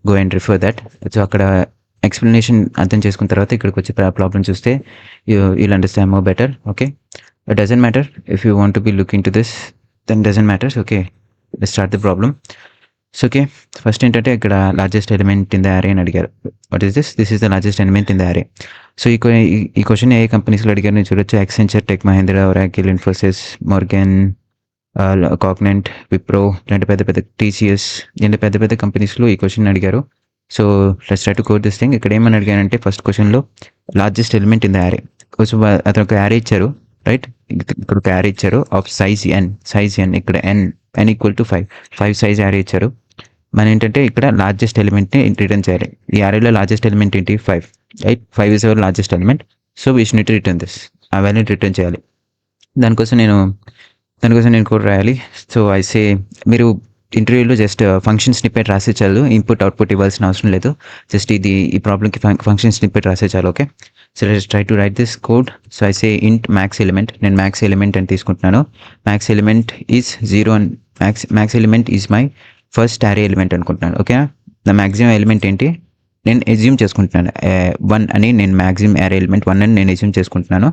Go and refer that. So అక్కడ explanation అర్థం చేసుకున్న తర్వాత ఇక్కడికి వచ్చి ప్రాబ్లం చూస్తే you'll understand more better. Okay, it doesn't matter if you want to be look into this, then doesn't matter. Okay, let's start the problem. So okay, first ఏంటంటే ఇక్కడ largest element in the array అని అడిగారు. What is this? This is the largest element in the array. So ఈ question ఏ కంపెనీస్లో అడిగారు నేను చూడొచ్చు. Accenture, Tech Mahindra, Oracle, Infosys, Morgan, Cognizant, Wipro, ఇలాంటి పెద్ద పెద్ద టీసీఎస్, ఇలాంటి పెద్ద పెద్ద కంపెనీస్లో ఈ క్వశ్చన్ అడిగారు. So let's try to code this thing. ఇక్కడ ఏమని అడిగానంటే ఫస్ట్ క్వశ్చన్లో లార్జెస్ట్ ఎలిమెంట్ ఇన్ ద అరే. కొంచెం అతను ఒక యారే ఇచ్చారు, రైట్? ఇక్కడ ఒక యారే ఇచ్చారు ఆఫ్ సైజ్ ఎన్. ఇక్కడ ఎన్ ఈక్వల్ టు 5 సైజ్ యారే ఇచ్చారు. మనం ఏంటంటే ఇక్కడ లార్జెస్ట్ ఎలిమెంట్ని రిటర్న్ చేయాలి. ఈ యారేలో లార్జెస్ట్ ఎలిమెంట్ ఏంటి? 5, right? 5 is our largest element. So we should need to return this. ఆ వాల్యూని రిటర్న్ చేయాలి. దానికోసం నేను కోడ్ రాయాలి. సో ఐసే మీరు ఇంటర్వ్యూలో జస్ట్ ఫంక్షన్ స్నిప్పెట్ రాసే చాలు, ఇన్పుట్ అవుట్పుట్ ఇవ్వాల్సిన అవసరం లేదు. జస్ట్ ఈ ప్రాబ్లమ్కి ఫంక్షన్ స్నిప్పెట్ రాసే చాలు. Okay, so let's try to write this code. So I say int max element. నేను మ్యాక్స్ ఎలిమెంట్ అని తీసుకుంటున్నాను. Max element is 0 and max element is my first array element అనుకుంటున్నాను. ఓకే, నా మ్యాక్సిమం ఎలిమెంట్ ఏంటి నేను assume చేసుకుంటున్నాను 1 అని. నేను మ్యాక్సిమం అరే ఎలిమెంట్ 1 అని నేను ఎజ్యూమ్ చేసుకుంటున్నాను.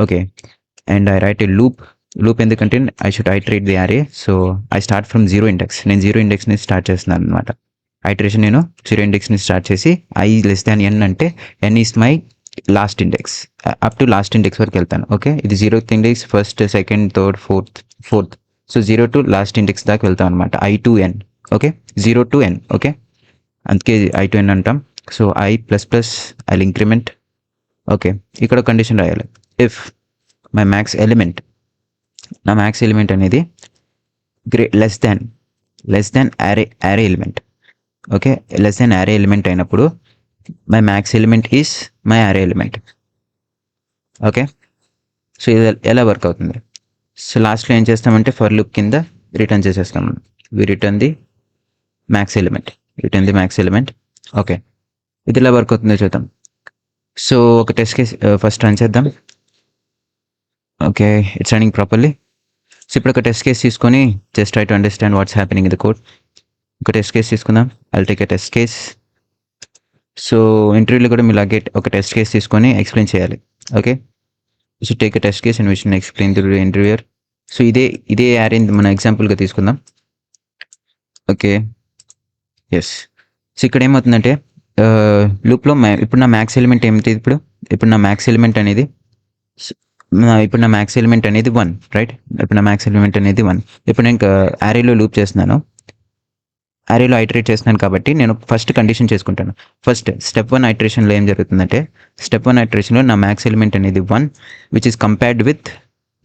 Okay, and I right A loop ఎందుకంటే ఐ షుడ్ ఐటరేట్ ది అరే. So I start from 0 index. నేను 0 ఇండెక్స్ని స్టార్ట్ చేస్తున్నాను అనమాట. ఐటరేషన్ నేను 0 ఇండెక్స్ని స్టార్ట్ చేసి i లెస్ దాన్ n అంటే n is my last index. Up to last index వరకు వెళ్తాను. ఓకే, ఇది 0th index, first, second, third, fourth. So 0 to last index దాకా వెళ్తాం అనమాట. i to n. Okay, 0 to n. Okay, అందుకే i to n అంటాం. So i plus plus I increment. Okay, ఇక్కడ condition రాయాలి. ఇఫ్ మై మ్యాక్స్ ఎలిమెంట్, నా max element అనేది less than అరే ఎలిమెంట్. ఓకే, లెస్ దాన్ అరే ఎలిమెంట్ అయినప్పుడు my max element is my అరే ఎలిమెంట్. ఓకే, సో ఇది ఎలా వర్క్ అవుతుంది? సో లాస్ట్లో ఏం చేస్తామంటే ఫర్ లూప్ కింద రిటర్న్ చేసేస్తాం. We return the max element. Okay, ఇది ఎలా వర్క్ అవుతుందో చూద్దాం. సో ఒక టెస్ట్ కేస్ ఫస్ట్ రన్ చేద్దాం. Okay, it's running properly. So ఇప్పుడు ఒక టెస్ట్ కేస్ తీసుకొని just try to understand what's happening in the code. ఒక టెస్ట్ కేస్ తీసుకుందాం. I'll take a test case. So ఇంటర్వ్యూలో కూడా మీలాగే ఒక టెస్ట్ కేస్ తీసుకొని ఎక్స్ప్లెయిన్ చేయాలి. Okay, so take a test case and we should explain to the interviewer. So ఇదే యారే మన ఎగ్జాంపుల్గా తీసుకుందాం. Okay, yes. సో ఇక్కడ ఏమవుతుందంటే లూప్లో ఇప్పుడు నా మ్యాక్స్ ఎలిమెంట్ ఏమిటి? ఇప్పుడు నా మ్యాక్స్ ఎలిమెంట్ అనేది 1, రైట్? ఇప్పుడు నా మ్యాక్స్ ఎలిమెంట్ అనేది 1. ఇప్పుడు నేను యారేలో లూప్ చేస్తున్నాను, యారేలో ఐటరేట్ చేస్తున్నాను కాబట్టి నేను ఫస్ట్ కండిషన్ చేసుకుంటాను. ఫస్ట్ స్టెప్ 1 ఐటరేషన్లో ఏం జరుగుతుందంటే స్టెప్ 1 ఐటరేషన్లో నా మ్యాక్స్ ఎలిమెంట్ అనేది 1 విచ్ ఈస్ కంపేర్డ్ విత్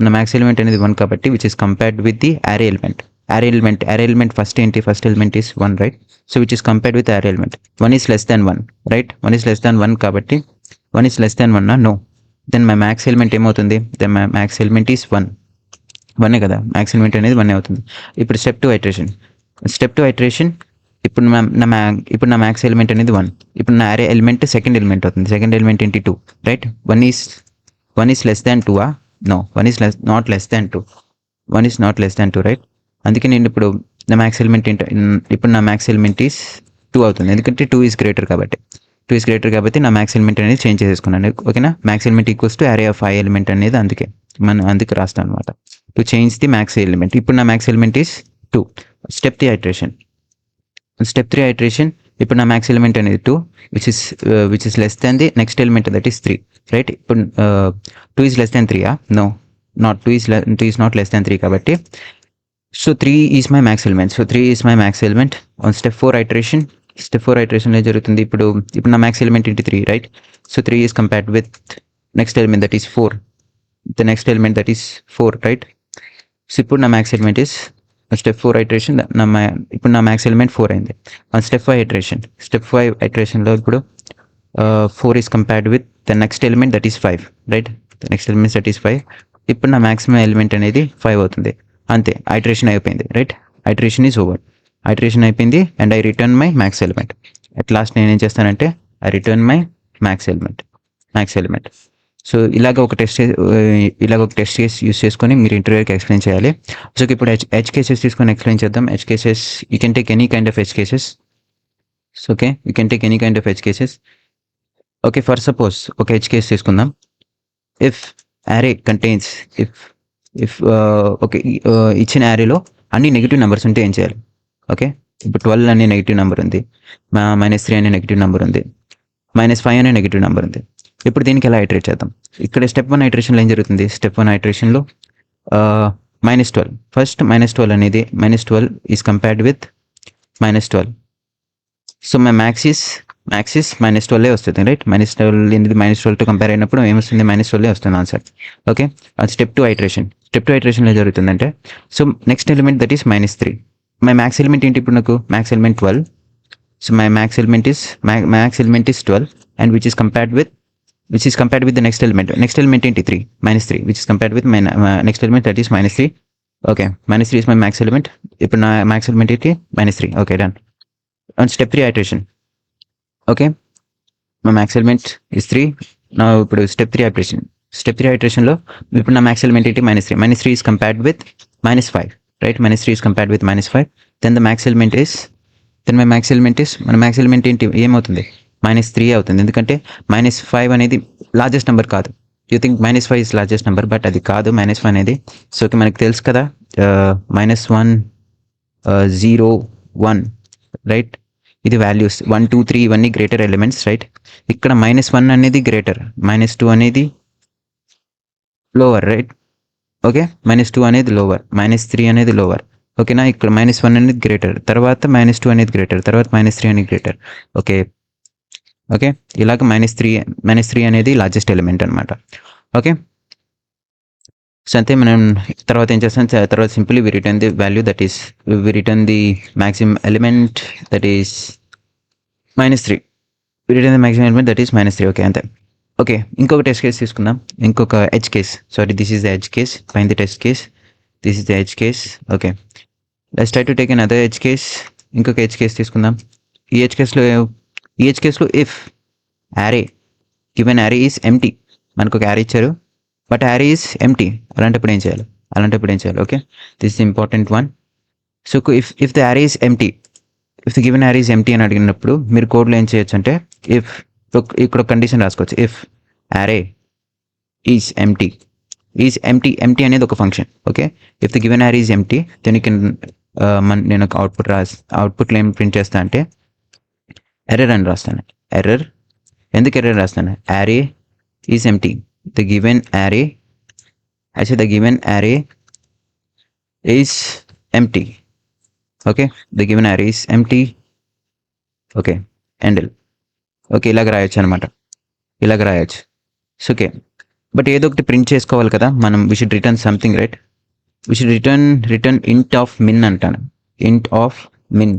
నా మ్యాక్స్ ఎలిమెంట్ అనేది 1 కాబట్టి which is compared with the array element first ఏంటి? First element is 1, right? So which is compared with array element. 1 is less than 1, right? 1 is less than 1 కాబట్టి 1 is less than 1 no. Then my max element ఏమవుతుంది? Then my max element is 1 కదా, max element అనేది 1 అవుతుంది. ఇప్పుడు step 2 iteration. ఇప్పుడు నా max element అనేది 1. ఇప్పుడు నా అరే ఎలిమెంట్ సెకండ్ ఎలిమెంట్ అవుతుంది. సెకండ్ ఎలిమెంట్ ఏంటి? 2, right? 1 is less than 2. No, 1 is not less than 2. 1 is not less than 2, right? అందుకే నేను ఇప్పుడు నా మ్యాక్స్ ఎలిమెంట్ ఇప్పుడు నా మ్యాక్స్ ఎలిమెంట్ ఈస్ 2 అవుతుంది. ఎందుకంటే 2 ఈస్ గ్రేటర్ కాబట్టి నా మ్యాక్స్ ఎలిమెంట్ అనేది చేంజ్ చేసుకున్నాను. ఓకేనా? Max element equals to array of 5 element అనేది అందుకే రాస్తాను అనమాట. To change the max element. ఇప్పుడు నా max element is 2. Step 3 iteration. ఇప్పుడు నా మ్యాక్స్ ఎలిమెంట్ అనేది 2 which is less than the next element that is 3, right? ఇప్పుడు 2 is less than 3. No, not 2 is not less than 3 కాబట్టి so 3 is my max element. So 3 is my max element. On step 4 iteration ఏం జరుగుతుంది? ఇప్పుడు నా max element ఏంటి? 3, right? So 3 is compared with next element that is 4. The next element that is 4, right? So ఇప్పుడు నా max element is step 4 iteration. ఇప్పుడు నా max element 4 అయింది. ఆన్ స్టెప్ 5 ఐటరేషన్లో ఇప్పుడు 4 is compared with the next element that is 5, right? The next element that is 5. ఇప్పుడు నా maximum element అనేది 5 అవుతుంది. అంతే, ఐటరేషన్ అయిపోయింది, right? Iteration is over. Iteration అయిపోయింది and I return my max element. At last నేను ఏం చేస్తానంటే I return my max element. So ఇలాగ ఒక టెస్ట్ కేస్ యూస్ చేసుకొని మీరు ఇంటర్వ్యూకి ఎక్స్ప్లెయిన్ చేయాలి. సో ఇప్పుడు ఎడ్జ్ కేసెస్ తీసుకొని ఎక్స్ప్లెయిన్ చేద్దాం. Edge cases you can take any kind of edge cases. So okay, you can take any kind of edge cases. Okay, for suppose ఒక edge case తీసుకుందాం. If array contains if okay, ఇచ్చిన arrayలో అన్ని negative numbers ఉంటే ఏం చేయాలి? Okay, ఇప్పుడు 12 అనే negative number ఉంది, -3 అనే నెగిటివ్ నెంబర్ ఉంది, -5 అనే నెగిటివ్ నెంబర్ ఉంది. ఇప్పుడు దీనికి ఎలా ఐటరేట్ చేద్దాం? ఇక్కడ స్టెప్ 1 ఐటరేషన్లో ఏం జరుగుతుంది? స్టెప్ 1 ఐటరేషన్లో -12, ఫస్ట్ -12 అనేది -12 is compared with -12. So my max is -12 వస్తుంది, రైట్? -12 అనేది -12తో కంపేర్ అయినప్పుడు ఏమొస్తుంది? -12 వస్తుంది ఆన్సర్. ఓకే, అది స్టెప్ 2 ఐటరేషన్. స్టెప్ 2 ఐటరేషన్లో జరుగుతుందంటే, so next element that is -3. My max element ఏంటి ఇప్పుడు నాకు? Max element 12. So my max element is 12 and which is compared with the next element. Next element ఏంటి? 3, -3, which is compared with my next element that is -3. Okay, -3 is my max element. ఇప్పుడు నా max element ఏంటి? -3. Okay, done. On step 3 iteration, okay, my max element is 3. Now ఇప్పుడు step 3 iteration. Step 3 iteration లో ఇప్పుడు నా max element ఏంటి? -3. -3 is compared with -5, right? -3 is compared with -5. Then the max element is, మన max element ఏంటి? ఏమవుతుంది? -3 అవుతుంది. ఎందుకంటే -5 అనేది లార్జెస్ట్ నెంబర్ కాదు. You think -5 is largest number, but అది కాదు -5 అనేది. సో మనకి తెలుసు కదా, -1, 0, 1, రైట్? ఇది వాల్యూస్ 1, 2, 3 ఇవన్నీ గ్రేటర్ ఎలిమెంట్స్, రైట్? ఇక్కడ -1 అనేది గ్రేటర్, -2 అనేది లోవర్, రైట్? ఓకే, -2 అనేది లోవర్, -3 అనేది లోవర్. ఓకేనా? ఇక్కడ -1 అనేది గ్రేటర్, తర్వాత -2 అనేది గ్రేటర్, తర్వాత -3 అనేది గ్రేటర్. ఓకే, ఇలాగ -3 అనేది లార్జెస్ట్ ఎలిమెంట్ అనమాట. ఓకే, సో అంతే. మనం తర్వాత ఏం చేస్తాం? తర్వాత simply we return the value that is, we return the maximum element that is -3. We return the maximum element that is -3. Okay, అంతే. ఓకే, ఇంకొక టెస్ట్ కేస్ తీసుకుందాం. ఇంకొక edge case. Sorry, this is the edge case, find the test case. This is the edge case. Okay, let's try to take N other edge case. ఇంకొక edge case తీసుకుందాం. ఈ edge కేస్లో if array, given array is empty, మనకు ఒక array ఇచ్చారు, but array is empty, అలాంటప్పుడు ఏం చేయాలి? Okay, this is important one. So if the array is empty, if the given array is empty అని అడిగినప్పుడు మీరు కోడ్లో ఏం చేయొచ్చు అంటే, ఇక్కడ కండిషన్ రాసుకోవచ్చు. ఇఫ్ array is empty అనేది ఒక function. Okay, if the given array is empty, then you can, నేను ఒక అవుట్పుట్లో ఏం ప్రింట్ చేస్తా అంటే ఎర్రర్ అని రాస్తాను. ఎర్రర్, ఎందుకు ఎర్రర్ రాస్తాను? array is empty. The given array is empty. Okay, the given array is empty. Okay, handle. Okay, ఇలాగ రాయొచ్చు అనమాట, ఇలాగ రాయొచ్చు. సో ఓకే, బట్ ఏదో ఒకటి ప్రింట్ చేసుకోవాలి కదా మనం. We should return something, right? We should return int of min అంటాను. int of min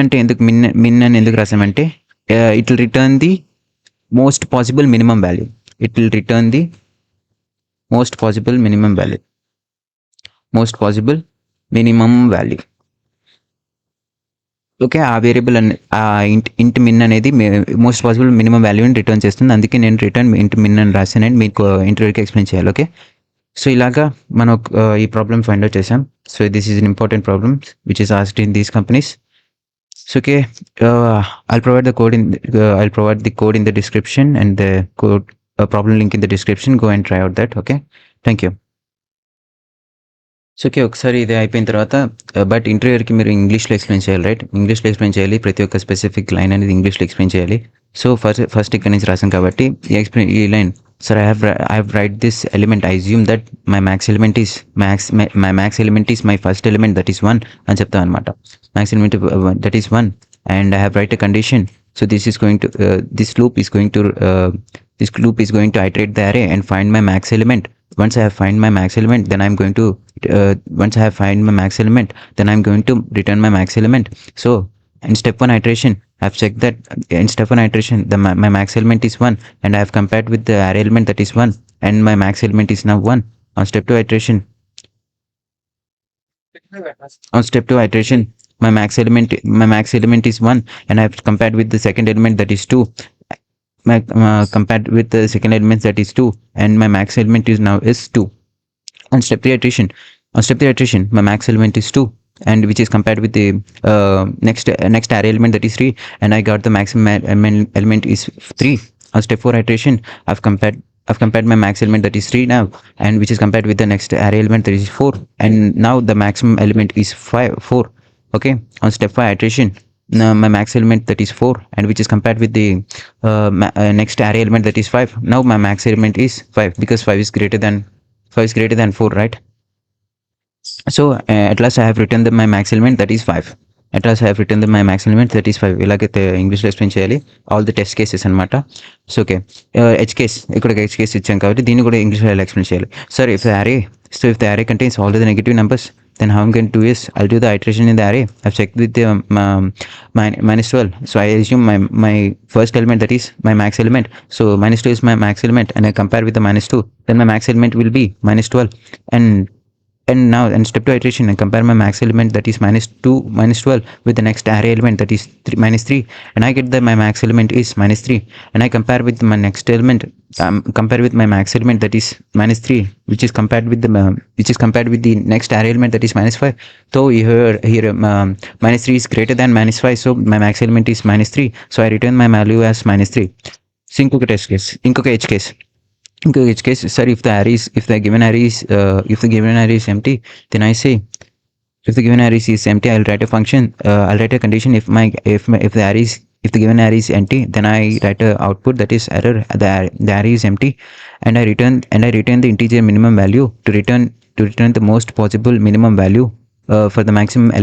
అంటే ఎందుకు min అని ఎందుకు రాసామంటే, it will return the most possible minimum value. Most possible minimum value. Okay, ఆ వేరియబుల్ ఆ ఇంట్ min అనేది most possible minimum వాల్యూని రిటర్న్ చేస్తుంది. అందుకే నేను రిటర్న్ int min అని రాసాను, అండ్ మీకు ఇంటర్వ్యూకి ఎక్స్ప్లెయిన్ చేయాలి. ఓకే, సో ఇలాగా మనం ఈ ప్రాబ్లమ్ ఫైండ్ అవుట్ చేసాం. So this is an important problem which is asked in these companies. So okay, I'll provide the code in the description, and the code problem link in the description. Go and try out that. Okay, thank you. So okay, ఒకసారి ఇది అయిపోయిన తర్వాత, but ఇంటర్వ్యూకి మీరు ఇంగ్లీష్లో explain చేయాలి, right? ఇంగ్లీష్లో explain చేయాలి, ప్రతి ఒక్క స్పెసిఫిక్ లైన్ అనేది ఇంగ్లీష్లో ఎక్స్ప్లెయిన్ చేయాలి. సో ఫస్ట్ ఇక్కడ నుంచి రాసాం కాబట్టి ఈ line, sir, I have write this element. I assume that my max element is my first element, that is 1 అని చెప్తాను అనమాట. Max element that is 1, and I have write a condition. So this loop is going to iterate the array and find my max element. Once I have find my max element, then I'm going to return my max element. So in step 1 iteration, I've checked that in step 1 iteration my max element is 1, and I have compared with the array element that is 1, and my max element is now 1. On step 2 iteration, my max element is 1, and I have compared with the second element that is 2. Compared with the second element that is 2, and my max element is 2. On step 3 iteration, my max element is 2, and which is compared with the next array element, that is 3, and I got the maximum element is 3. On step 4 iteration, I've compared my max element, that is 3 now, and which is compared with the next array element, that is 4, and now the maximum element is 4. Okay, on step 5 iteration, now my max element, that is 4, and which is compared with the next array element, that is 5. Now my max element is 5, because 5 is greater than 4, right? So at last I have written my max element, that is 5. At last I have written my max element, that is 5. ఇలాగైతే ఇంగ్లీష్లో explain చేయాలి all the test cases అనమాట. So okay, H case, ఇక్కడ H case ఇచ్చాం కాబట్టి దీన్ని కూడా ఇంగ్లీష్లో ఎలా ఎక్స్ప్లెయిన్ చేయాలి. Sir if the array contains all the negative numbers, then how I'm going to do is I'll do the iteration in the array. I've checked with the minus 12. So I assume my first element, that is my max element. So minus 2 is my max element, and I compare with the minus 2. Then my max element will be minus 12. And now in step 2 iteration, I compare my max element, that is minus 12 with the next array element, that is minus 3, and I get that my max element is minus 3, and I compare with my next element, compare with my max element, that is minus 3, which is compared with the next array element, that is minus 5. So here minus 3 is greater than minus 5, so my max element is minus 3, so I return my value as minus 3. So ఇంకొక test case, ఇంకొక H case. In which case, sir, if the given array is empty, then I say, if the given array is empty, I'll write a function. I'll write a condition. If the given array is empty, then I write a output, that is error. The array is empty, and I return the integer minimum value to return the most possible minimum value for the maximum element